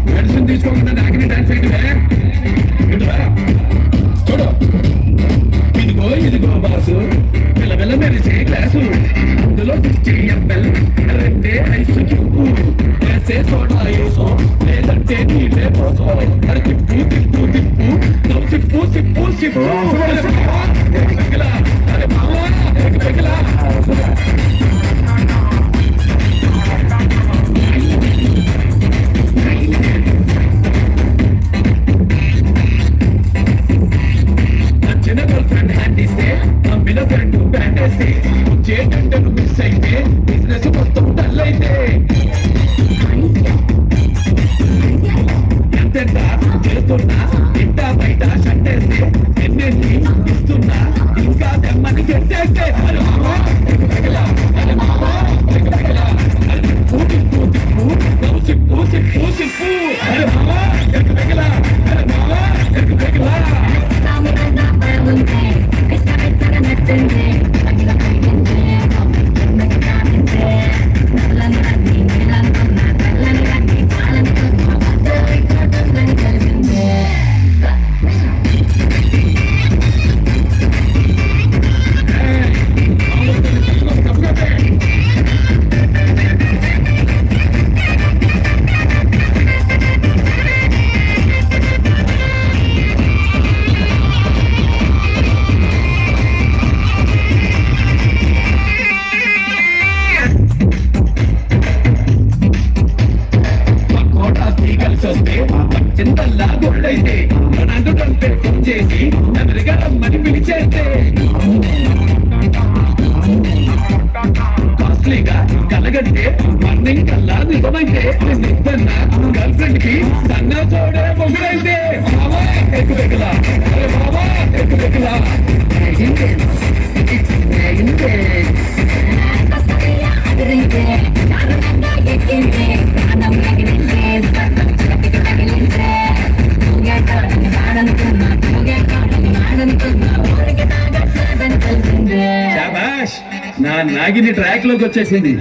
medicine తీసుకోకుండా నాకిని dance ఏంటివే చూడు ఇదిగో బాసు పిల్లపిల్ల మెరిసే గ్లాసు అందులో 50 ml రెండే ఐసు క్యూబు వేసే సోడా వేసో లేదంటే నీళ్ళే పోసో అది తిప్పు సిప్పు అరే మావా నచ్చిన గర్ల్ ఫ్రెండ్ హ్యాండ్ ఇస్తే నమ్మిన ఫ్రెండ్ బ్యాండ్ వేస్తే చేటంటను మిస్ అయితే బిజినెస్ మొత్తం డల్ అయితే ఎంతెంత చేస్తున్నా ఇంట బయట షట్టేస్తే ఎన్నెన్ని ఇస్తున్నా ఇంకా దెమ్మని గెట్టేస్తే అరే మావా సిప్పు అరే మావా చింతల్లా గొడ్డైతే అందుకంటే ఫోన్ చేసి ఎవరిగా రమ్మని పిలిచేస్తే కాస్ట్లీగా కలగంటే మార్నింగ్ కల్లా నిజమైతే నిద్దన్న గర్ల్ ఫ్రెండ్ కి సన్నా చూడే మొగుడైతే బాబా ఎక్కువెక్కలా అరే బాబా ఎక్కువెక్కలా శాబాష్ నా నాగిని ట్రాక్ లోకి వచ్చేసింది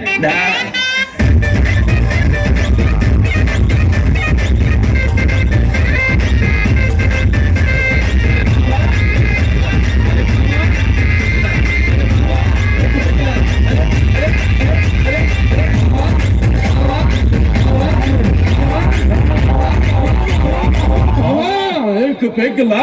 పెగ్గులా